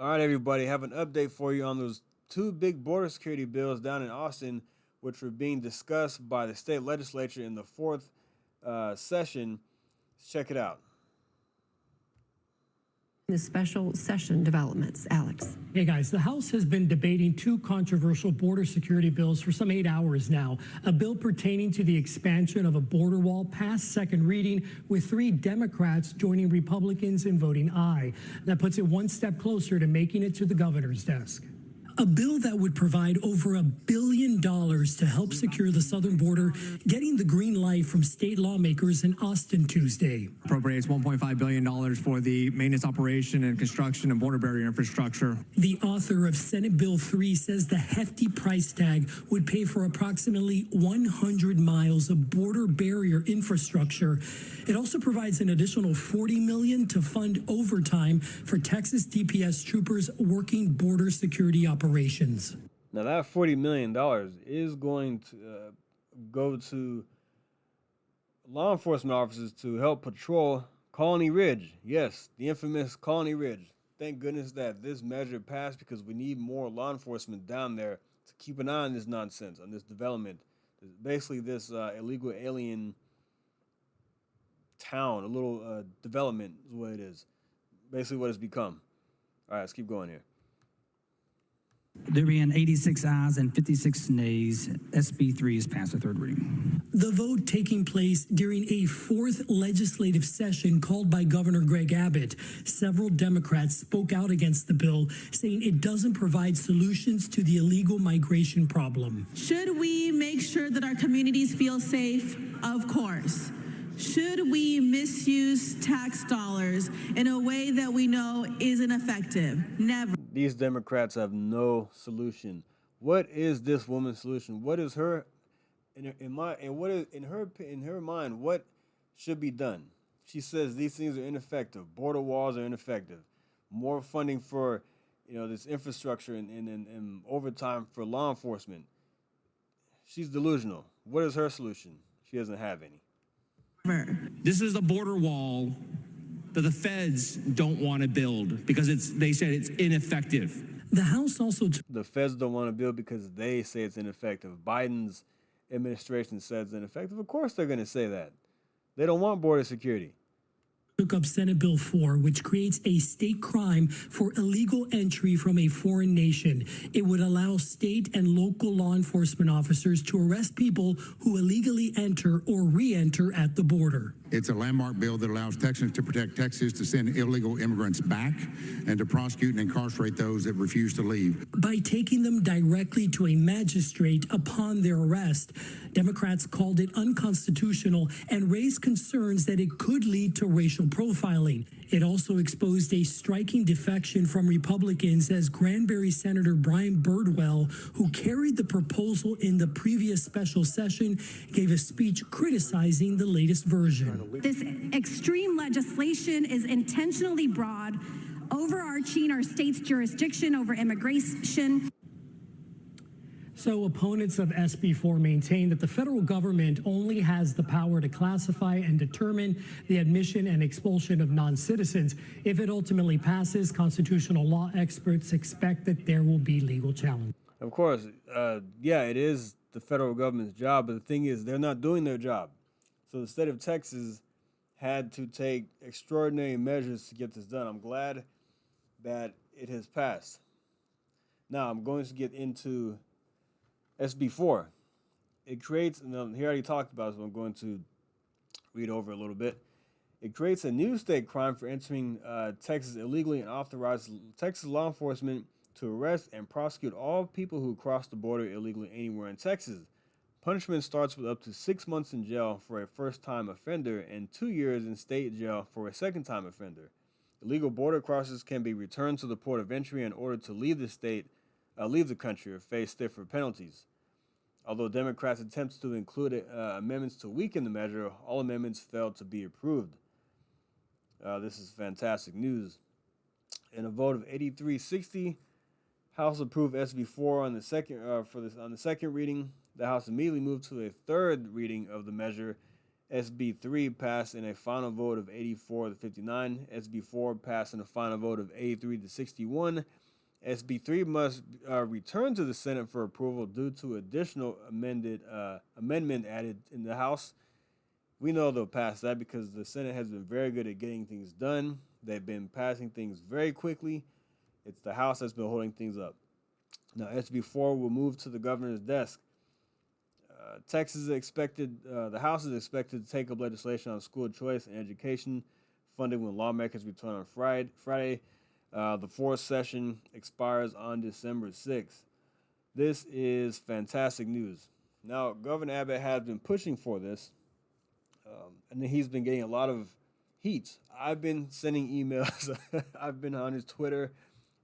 All right, everybody, have an update for you on those two big border security bills down in Austin, which were being discussed by the state legislature in the fourth session. Let's check it out. The special session developments. Alex. Hey guys, the House has been debating two controversial border security bills for some 8 hours now. A bill pertaining to the expansion of a border wall passed second reading with 3 Democrats joining Republicans in voting aye. That puts it one step closer to making it to the governor's desk. A bill that would provide over $1 billion to help secure the southern border, getting the green light from state lawmakers in Austin Tuesday. Appropriates $1.5 billion for the maintenance, operation, and construction of border barrier infrastructure. The author of Senate Bill 3 says the hefty price tag would pay for approximately 100 miles of border barrier infrastructure. It also provides an additional $40 million to fund overtime for Texas DPS troopers working border security operations. Now, that $40 million is going to go to law enforcement officers to help patrol Colony Ridge. Yes, the infamous Colony Ridge. Thank goodness that this measure passed, because we need more law enforcement down there to keep an eye on this nonsense, on this development. Basically, this illegal alien town, a little development is what it is. Basically what it's become. All right, let's keep going here. There being 86 ayes and 56 nays, SB 3 is passed with third reading. The vote taking place during a fourth legislative session called by Governor Greg Abbott. Several Democrats spoke out against the bill, saying it doesn't provide solutions to the illegal migration problem. Should we make sure that our communities feel safe? Of course. Should we misuse tax dollars in a way that we know isn't effective? Never. These Democrats have no solution. What is this woman's solution? What is her in her mind? What should be done? She says these things are ineffective. Border walls are ineffective. More funding for this infrastructure and overtime for law enforcement. She's delusional. What is her solution? She doesn't have any. This is the border wall that the feds don't want to build because they said it's ineffective. The House also the feds don't want to build because they say it's ineffective. Biden's administration says it's ineffective. Of course they're going to say that. They don't want border security. Took up Senate Bill 4, which creates a state crime for illegal entry from a foreign nation. It would allow state and local law enforcement officers to arrest people who illegally enter or re-enter at the border. It's a landmark bill that allows Texans to protect Texas, to send illegal immigrants back, and to prosecute and incarcerate those that refuse to leave. By taking them directly to a magistrate upon their arrest, Democrats called it unconstitutional and raised concerns that it could lead to racial profiling. It also exposed a striking defection from Republicans, as Granbury Senator Brian Birdwell, who carried the proposal in the previous special session, gave a speech criticizing the latest version. This extreme legislation is intentionally broad, overarching our state's jurisdiction over immigration. So opponents of SB 4 maintain that the federal government only has the power to classify and determine the admission and expulsion of non-citizens. If it ultimately passes, constitutional law experts expect that there will be legal challenge. Of course, yeah, it is the federal government's job, but the thing is, they're not doing their job. So the state of Texas had to take extraordinary measures to get this done. I'm glad that it has passed. Now, I'm going to get into SB 4. It creates, and he already talked about it, so I'm going to read over a little bit. It creates a new state crime for entering Texas illegally and authorizes Texas law enforcement to arrest and prosecute all people who cross the border illegally anywhere in Texas. Punishment starts with up to 6 months in jail for a first-time offender and 2 years in state jail for a second-time offender. Illegal border crossers can be returned to the port of entry in order to leave the country, or face stiffer penalties. Although Democrats attempted to include amendments to weaken the measure, all amendments failed to be approved. This is fantastic news. In a vote of 83-60, House approved SB 4 on the second reading. The House immediately moved to a third reading of the measure, SB 3 passed in a final vote of 84 to 59. SB 4 passed in a final vote of 83 to 61. SB 3 must return to the Senate for approval due to additional amendment added in the House. We know they'll pass that because the Senate has been very good at getting things done. They've been passing things very quickly. It's the House that's been holding things up. Now, SB 4 will move to the governor's desk. Texas is expected, the House is expected to take up legislation on school choice and education funding when lawmakers return on Friday. The fourth session expires on December 6th. This is fantastic news. Now, Governor Abbott has been pushing for this, and he's been getting a lot of heat. I've been sending emails. I've been on his Twitter,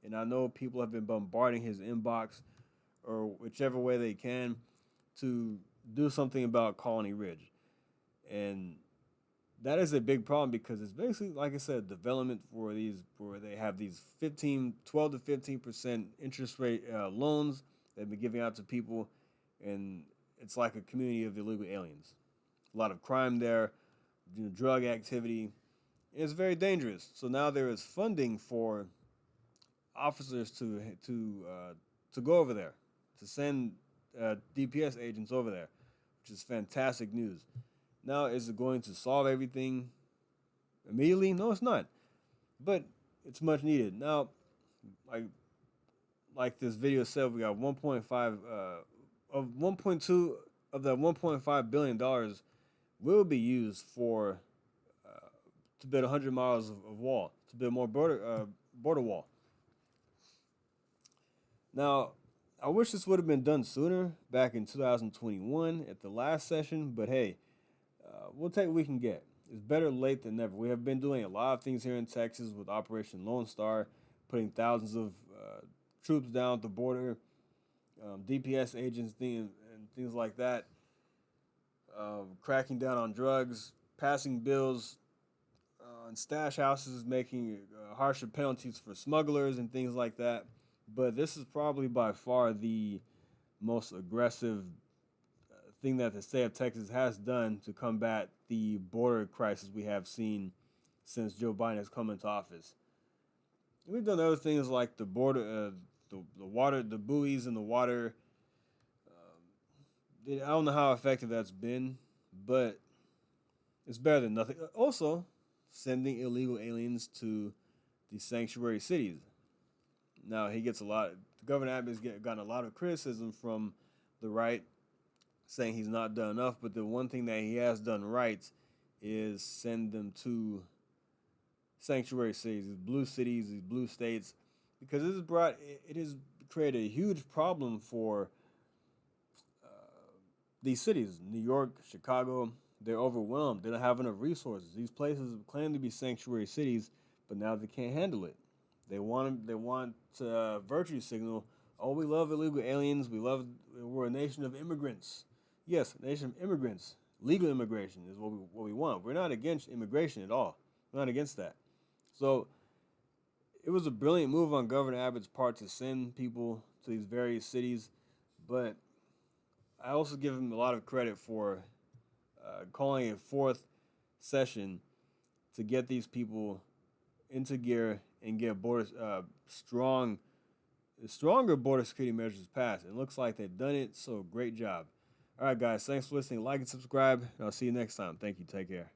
and I know people have been bombarding his inbox or whichever way they can to do something about Colony Ridge. And that is a big problem because it's basically, like I said, development where they have these 12 to 15% interest rate loans they've been giving out to people, and it's like a community of illegal aliens. A lot of crime there, drug activity. It's very dangerous. So now there is funding for officers to go over there, to send DPS agents over there, which is fantastic news. Now, is it going to solve everything immediately? No, it's not. But it's much needed. Now, like this video said, we got 1.5 of 1.2 of that 1.5 billion dollars will be used for to build 100 miles of wall, to build more border wall. Now, I wish this would have been done sooner, back in 2021 at the last session, but hey, we'll take what we can get. It's better late than never. We have been doing a lot of things here in Texas with Operation Lone Star, putting thousands of troops down at the border, DPS agents and things like that, cracking down on drugs, passing bills on stash houses, making harsher penalties for smugglers and things like that. But this is probably by far the most aggressive thing that the state of Texas has done to combat the border crisis we have seen since Joe Biden has come into office. We've done other things like the border, the water, the buoys in the water. I don't know how effective that's been, but it's better than nothing. Also, sending illegal aliens to the sanctuary cities. Now, Governor Abbott has gotten a lot of criticism from the right, saying he's not done enough, but the one thing that he has done right is send them to sanctuary cities, these blue states, because it has created a huge problem for these cities. New York, Chicago, they're overwhelmed. They don't have enough resources. These places claim to be sanctuary cities, but now they can't handle it. They want virtue signal. Oh, we love illegal aliens. We're a nation of immigrants. Yes, a nation of immigrants. Legal immigration is what we want. We're not against immigration at all. We're not against that. So it was a brilliant move on Governor Abbott's part to send people to these various cities, but I also give him a lot of credit for calling a fourth session to get these people into gear and get stronger border security measures passed. It looks like they've done it, so great job. All right, guys, thanks for listening. Like and subscribe, and I'll see you next time. Thank you. Take care.